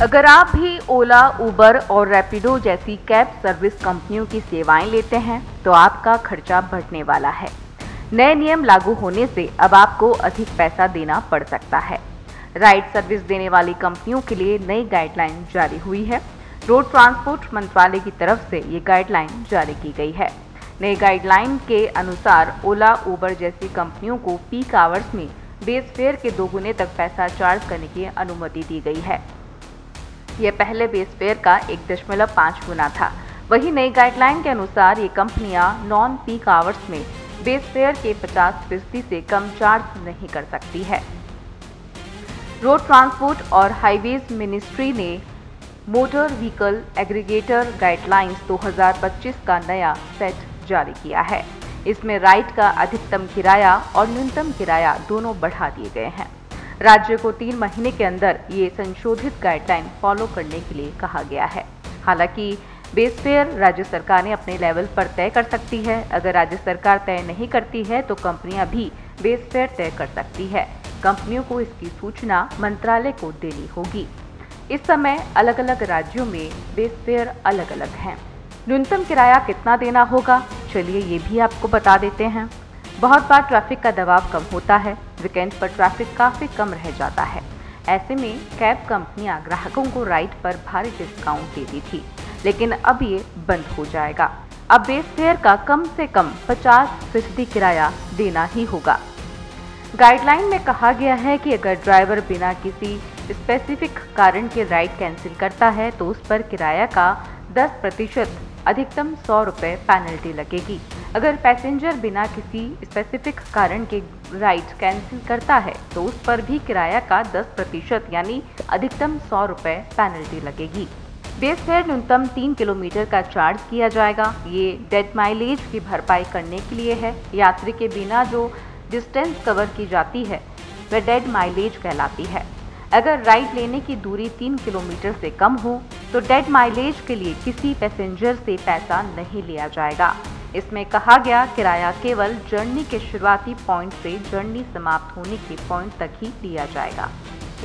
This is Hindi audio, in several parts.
अगर आप भी ओला, उबर और रैपिडो जैसी कैब सर्विस कंपनियों की सेवाएं लेते हैं तो आपका खर्चा बढ़ने वाला है। नए नियम लागू होने से अब आपको अधिक पैसा देना पड़ सकता है। राइड सर्विस देने वाली कंपनियों के लिए नई गाइडलाइन जारी हुई है। रोड ट्रांसपोर्ट मंत्रालय की तरफ से ये गाइडलाइन जारी की गई है। नई गाइडलाइन के अनुसार ओला, उबर जैसी कंपनियों को पीक आवर्स में बेस फेयर के 2 गुने तक पैसा चार्ज करने की अनुमति दी गई है। यह पहले बेस फेयर का 1.5 गुना था। वहीं नई गाइडलाइन के अनुसार ये कंपनियां नॉन पीक आवर्स में बेस फेयर के 50% से कम चार्ज नहीं कर सकती है। रोड ट्रांसपोर्ट और हाईवेज मिनिस्ट्री ने मोटर व्हीकल एग्रीगेटर गाइडलाइंस 2025 का नया सेट जारी किया है। इसमें राइड का अधिकतम किराया और न्यूनतम किराया दोनों बढ़ा दिए गए हैं। राज्य को 3 महीने के अंदर ये संशोधित गाइडलाइन फॉलो करने के लिए कहा गया है। हालांकि बेस फेयर राज्य सरकार ने अपने लेवल पर तय कर सकती है। अगर राज्य सरकार तय नहीं करती है तो कंपनियां भी बेस फेयर तय कर सकती है। कंपनियों को इसकी सूचना मंत्रालय को देनी होगी। इस समय अलग अलग राज्यों में बेस फेयर अलग अलग हैं। न्यूनतम किराया कितना देना होगा, चलिए ये भी आपको बता देते हैं। बहुत बार ट्रैफिक का दबाव कम होता है, वीकेंड पर ट्रैफिक काफ़ी कम रह जाता है। ऐसे में कैब कंपनियां ग्राहकों को राइड पर भारी डिस्काउंट देती थी, लेकिन अब ये बंद हो जाएगा। अब बेस फेयर का कम से कम 50% किराया देना ही होगा। गाइडलाइन में कहा गया है कि अगर ड्राइवर बिना किसी स्पेसिफिक कारण के राइड कैंसिल करता है तो उस पर किराया का 10% अधिकतम 100 रुपये पेनल्टी लगेगी। अगर पैसेंजर बिना किसी स्पेसिफिक कारण के राइड कैंसिल करता है तो उस पर भी किराया का 10% यानी अधिकतम 100 रुपये पेनल्टी लगेगी। बेस फेयर न्यूनतम 3 किलोमीटर का चार्ज किया जाएगा। ये डेड माइलेज की भरपाई करने के लिए है। यात्री के बिना जो डिस्टेंस कवर की जाती है वह डेड माइलेज कहलाती है। अगर राइड लेने की दूरी 3 किलोमीटर से कम हो तो डेड माइलेज के लिए किसी पैसेंजर से पैसा नहीं लिया जाएगा। इसमें कहा गया किराया केवल जर्नी के शुरुआती पॉइंट से जर्नी समाप्त होने के पॉइंट तक ही लिया जाएगा।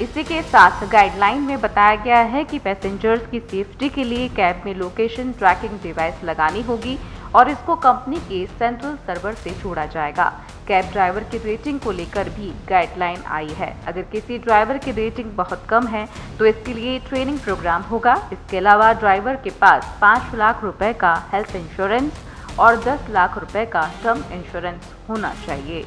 इसी के साथ गाइडलाइन में बताया गया है कि पैसेंजर्स की सेफ्टी के लिए कैब में लोकेशन ट्रैकिंग डिवाइस लगानी होगी और इसको कंपनी के सेंट्रल सर्वर से जोड़ा जाएगा। कैब ड्राइवर की रेटिंग को लेकर भी गाइडलाइन आई है। अगर किसी ड्राइवर की रेटिंग बहुत कम है तो इसके लिए ट्रेनिंग प्रोग्राम होगा। इसके अलावा ड्राइवर के पास 5 लाख रुपए का हेल्थ इंश्योरेंस और 10 लाख रुपए का टर्म इंश्योरेंस होना चाहिए।